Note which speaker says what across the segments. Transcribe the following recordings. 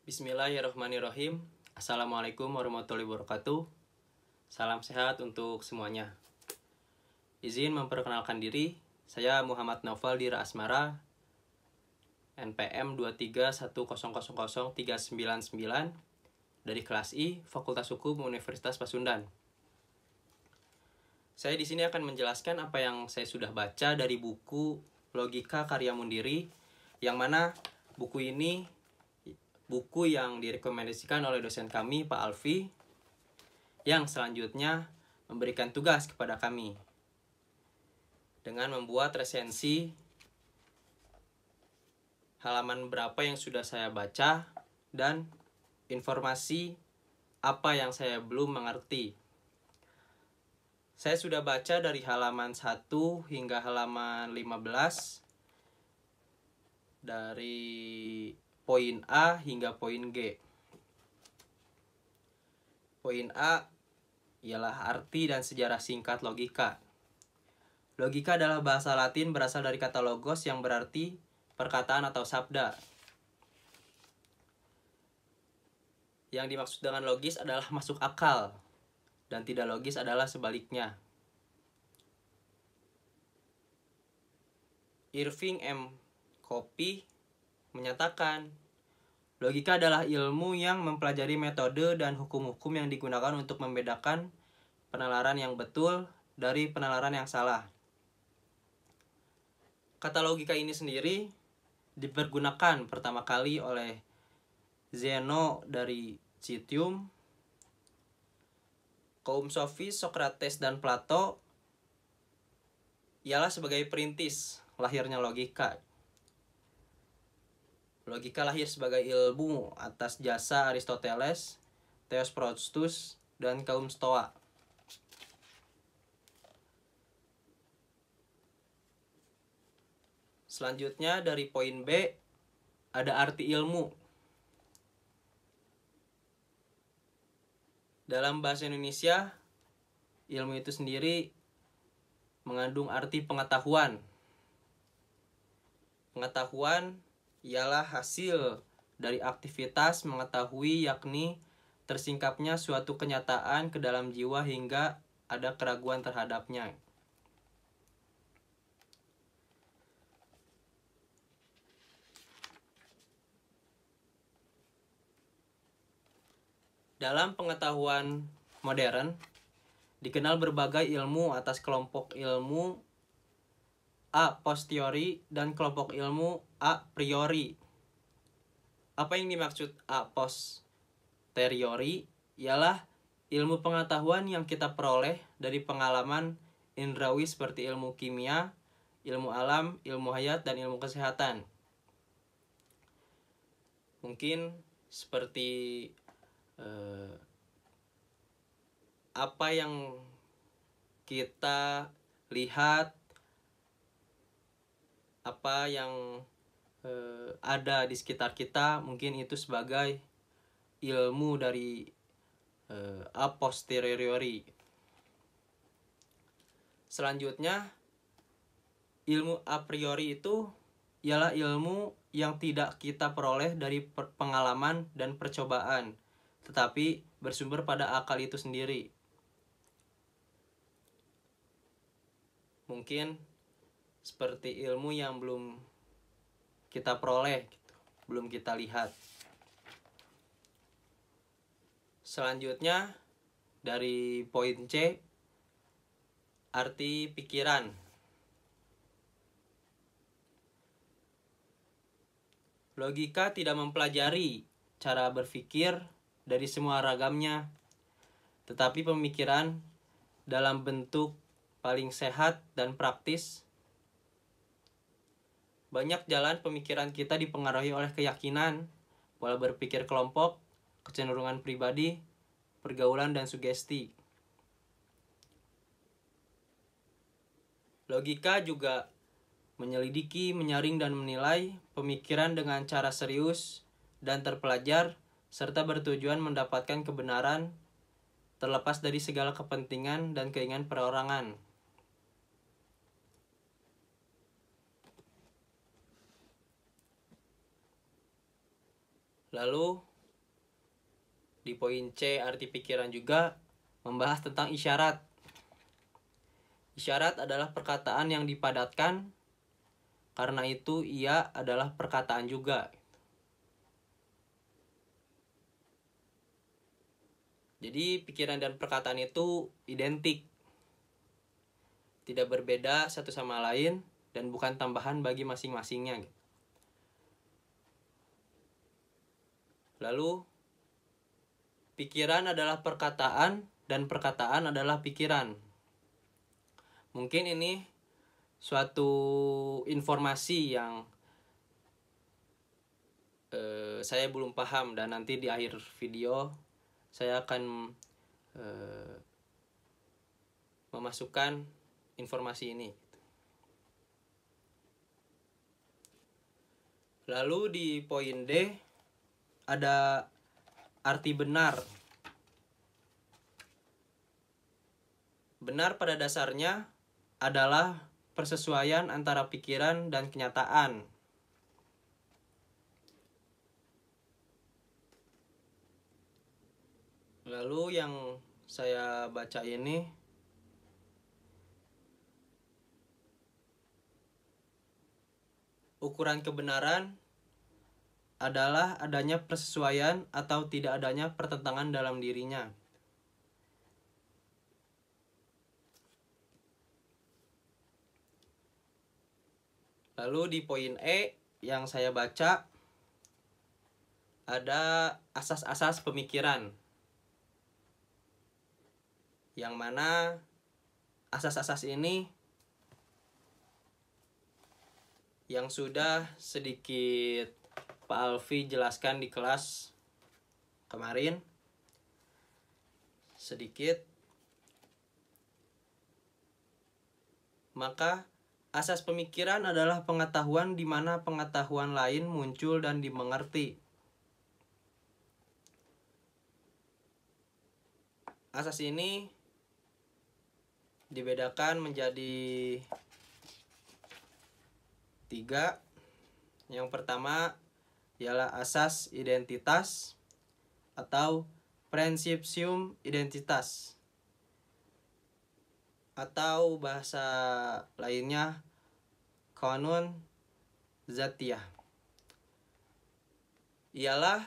Speaker 1: Bismillahirrahmanirrahim. Assalamualaikum warahmatullahi wabarakatuh. Salam sehat untuk semuanya. Izin memperkenalkan diri, saya Muhammad Naufal Dira Asmara, NPM 231000399 dari kelas I, Fakultas Hukum Universitas Pasundan. Saya di sini akan menjelaskan apa yang saya sudah baca dari buku Logika Karya Mundiri, yang mana buku ini buku yang direkomendasikan oleh dosen kami, Pak Alfi, yang selanjutnya memberikan tugas kepada kami dengan membuat resensi halaman berapa yang sudah saya baca dan informasi apa yang saya belum mengerti. Saya sudah baca dari halaman 1 hingga halaman 15, dari poin A hingga poin G. Poin A ialah arti dan sejarah singkat logika. Logika adalah bahasa Latin berasal dari kata logos yang berarti perkataan atau sabda. Yang dimaksud dengan logis adalah masuk akal, dan tidak logis adalah sebaliknya. Irving M. Kopy menyatakan, logika adalah ilmu yang mempelajari metode dan hukum-hukum yang digunakan untuk membedakan penalaran yang betul dari penalaran yang salah. Kata logika ini sendiri dipergunakan pertama kali oleh Zeno dari Citium. Kaum sofis, Socrates, dan Plato ialah sebagai perintis lahirnya logika. Logika lahir sebagai ilmu atas jasa Aristoteles, Theophrastus, dan kaum Stoa. Selanjutnya dari poin B, ada arti ilmu. Dalam bahasa Indonesia, ilmu itu sendiri mengandung arti pengetahuan. Pengetahuan ialah hasil dari aktivitas mengetahui, yakni tersingkapnya suatu kenyataan ke dalam jiwa hingga ada keraguan terhadapnya. Dalam pengetahuan modern, dikenal berbagai ilmu atas kelompok ilmu a posteriori dan kelompok ilmu a priori. Apa yang dimaksud a posteriori ialah ilmu pengetahuan yang kita peroleh dari pengalaman indrawi seperti ilmu kimia, ilmu alam, ilmu hayat, dan ilmu kesehatan. Mungkin seperti apa yang kita lihat, apa yang ada di sekitar kita, mungkin itu sebagai ilmu dari a posteriori. Selanjutnya, ilmu a priori itu ialah ilmu yang tidak kita peroleh dari pengalaman dan percobaan, tetapi bersumber pada akal itu sendiri. Mungkin seperti ilmu yang belum kita peroleh, belum kita lihat. Selanjutnya dari poin C, arti pikiran. Logika tidak mempelajari cara berpikir dari semua ragamnya, tetapi pemikiran dalam bentuk paling sehat dan praktis. Banyak jalan pemikiran kita dipengaruhi oleh keyakinan, pola berpikir kelompok, kecenderungan pribadi, pergaulan, dan sugesti. Logika juga menyelidiki, menyaring, dan menilai pemikiran dengan cara serius dan terpelajar, serta bertujuan mendapatkan kebenaran terlepas dari segala kepentingan dan keinginan perorangan. Lalu Di poin C, arti pikiran juga membahas tentang isyarat. Isyarat adalah perkataan yang dipadatkan, karena itu ia adalah perkataan juga. Jadi pikiran dan perkataan itu identik, tidak berbeda satu sama lain, dan bukan tambahan bagi masing-masingnya. Lalu, pikiran adalah perkataan dan perkataan adalah pikiran. Mungkin ini suatu informasi yang saya belum paham, dan nanti di akhir video saya akan memasukkan informasi ini. Lalu di poin D ada arti benar. Benar pada dasarnya adalah persesuaian antara pikiran dan kenyataan. Lalu yang saya baca ini, ukuran kebenaran adalah adanya persesuaian atau tidak adanya pertentangan dalam dirinya. Lalu di poin E yang saya baca ada asas-asas pemikiran, yang mana asas-asas ini yang sudah sedikit Pak Alfi jelaskan di kelas kemarin sedikit. Maka asas pemikiran adalah pengetahuan di mana pengetahuan lain muncul dan dimengerti. Asas ini dibedakan menjadi 3. Yang pertama ialah asas identitas atau principium identitas, atau bahasa lainnya kanun zatiyah. Ialah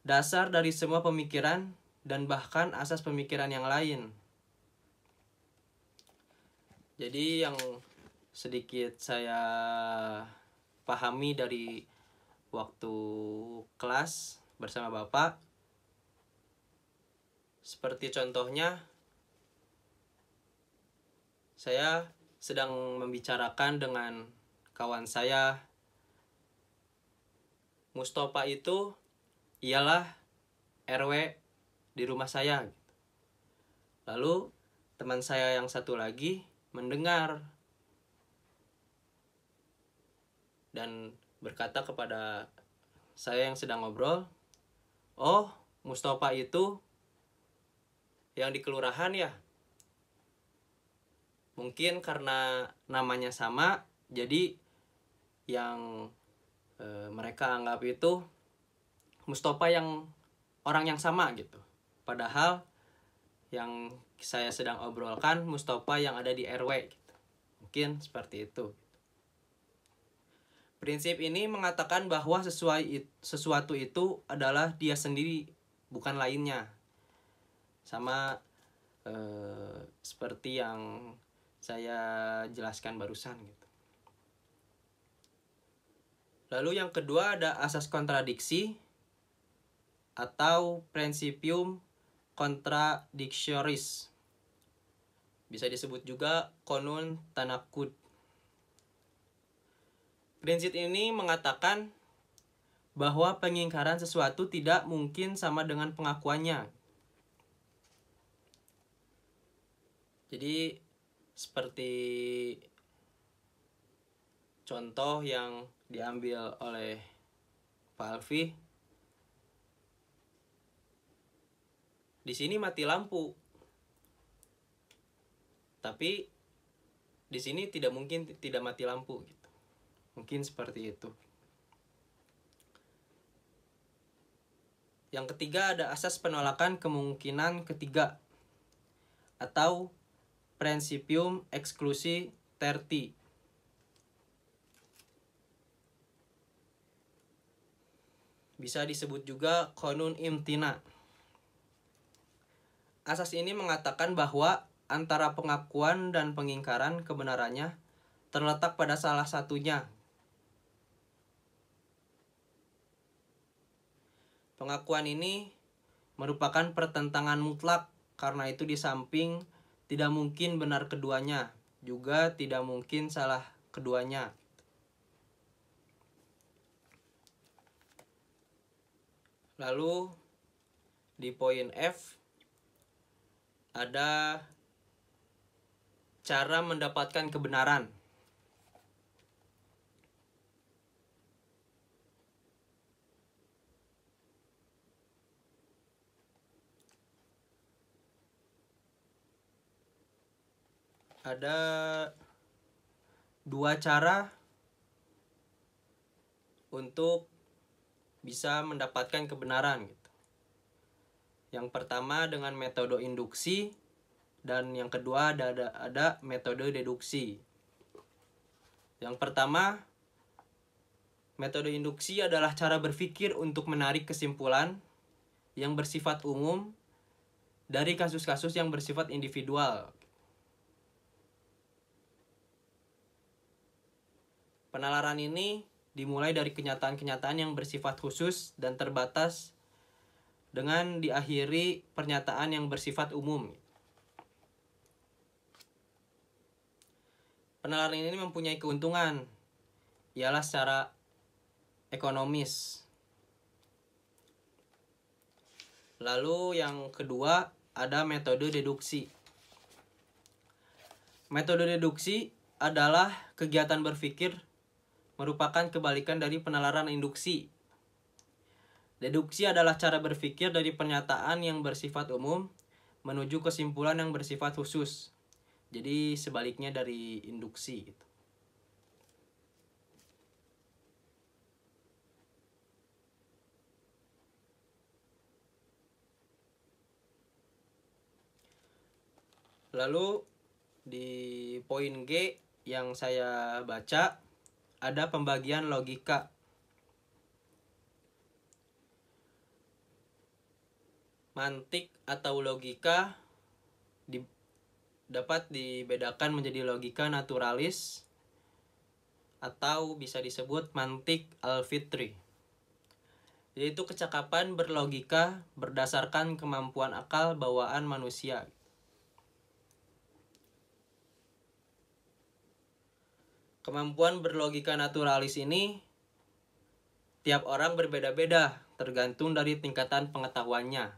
Speaker 1: dasar dari semua pemikiran dan bahkan asas pemikiran yang lain. Jadi yang sedikit saya pahami dari waktu kelas bersama Bapak, seperti contohnya saya sedang membicarakan dengan kawan saya, Mustafa itu ialah RW di rumah saya. Lalu teman saya yang satu lagi mendengar dan berkata kepada saya yang sedang ngobrol, "Oh, Mustafa itu yang di kelurahan ya?" Mungkin karena namanya sama, jadi yang mereka anggap itu Mustafa yang orang yang sama gitu. Padahal yang saya sedang obrolkan Mustafa yang ada di RW gitu. Mungkin seperti itu. Prinsip ini mengatakan bahwa sesuatu itu adalah dia sendiri, bukan lainnya. Sama seperti yang saya jelaskan barusan gitu. Lalu yang kedua ada asas kontradiksi atau principium contradictionis. Bisa disebut juga konun tanakud. Prinsip ini mengatakan bahwa pengingkaran sesuatu tidak mungkin sama dengan pengakuannya. Jadi seperti contoh yang diambil oleh Pak Alfi, di sini mati lampu, tapi di sini tidak mungkin tidak mati lampu gitu. Mungkin seperti itu. Yang ketiga ada asas penolakan kemungkinan ketiga atau Principium exclusi tertii. Bisa disebut juga konun imtina. Asas ini mengatakan bahwa antara pengakuan dan pengingkaran kebenarannya terletak pada salah satunya. Pengakuan ini merupakan pertentangan mutlak, karena itu di samping tidak mungkin benar keduanya, juga tidak mungkin salah keduanya. Lalu di poin F ada cara mendapatkan kebenaran. Ada dua cara untuk bisa mendapatkan kebenaran gitu. Yang pertama dengan metode induksi, dan yang kedua ada metode deduksi. Yang pertama, metode induksi adalah cara berpikir untuk menarik kesimpulan yang bersifat umum dari kasus-kasus yang bersifat individual. Penalaran ini dimulai dari kenyataan-kenyataan yang bersifat khusus dan terbatas dengan diakhiri pernyataan yang bersifat umum. Penalaran ini mempunyai keuntungan, ialah secara ekonomis. Lalu yang kedua ada metode deduksi. Metode deduksi adalah kegiatan berpikir merupakan kebalikan dari penalaran induksi. Deduksi adalah cara berpikir dari pernyataan yang bersifat umum menuju kesimpulan yang bersifat khusus. Jadi sebaliknya dari induksi gitu. Lalu di poin G yang saya baca ada pembagian logika. Mantik atau logika dapat dibedakan menjadi logika naturalis atau bisa disebut mantik al-fitri, yaitu kecakapan berlogika berdasarkan kemampuan akal bawaan manusia. Kemampuan berlogika naturalis ini tiap orang berbeda-beda tergantung dari tingkatan pengetahuannya.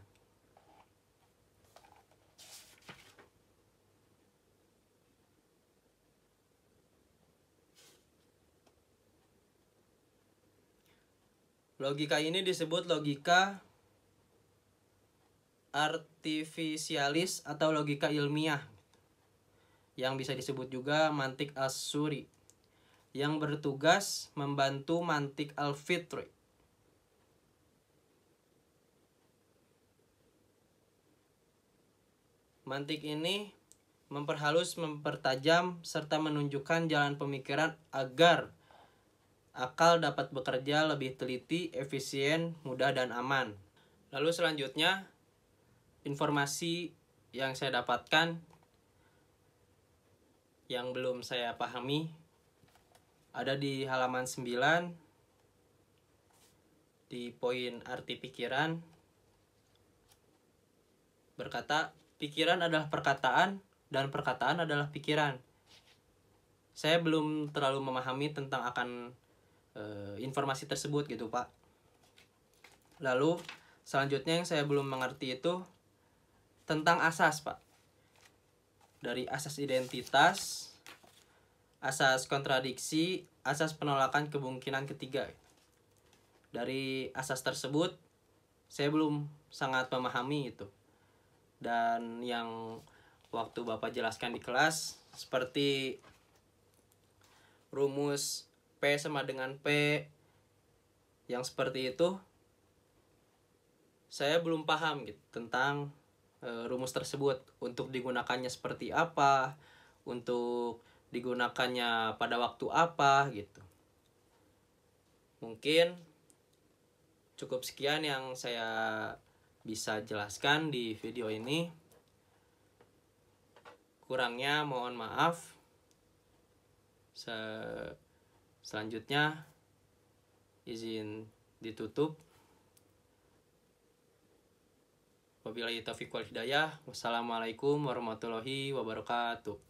Speaker 1: Logika ini disebut logika artifisialis atau logika ilmiah, yang bisa disebut juga mantik as-suri, yang bertugas membantu mantik al-fitri. Mantik ini memperhalus, mempertajam, serta menunjukkan jalan pemikiran agar akal dapat bekerja lebih teliti, efisien, mudah, dan aman. Lalu selanjutnya, informasi yang saya dapatkan yang belum saya pahami ada di halaman 9 di poin arti pikiran. Berkata, pikiran adalah perkataan dan perkataan adalah pikiran. Saya belum terlalu memahami tentang akan informasi tersebut gitu, Pak. Lalu selanjutnya yang saya belum mengerti itu tentang asas, Pak. Dari asas identitas, asas kontradiksi, asas penolakan kemungkinan ketiga. Dari asas tersebut saya belum sangat memahami itu. Dan yang waktu Bapak jelaskan di kelas seperti rumus P sama dengan P yang seperti itu saya belum paham gitu tentang rumus tersebut, untuk digunakannya seperti apa, untuk digunakannya pada waktu apa gitu. Mungkin cukup sekian yang saya bisa jelaskan di video ini. Kurangnya mohon maaf. Selanjutnya izin ditutup. Wabillahi taufiq wal hidayah. Wassalamualaikum warahmatullahi wabarakatuh.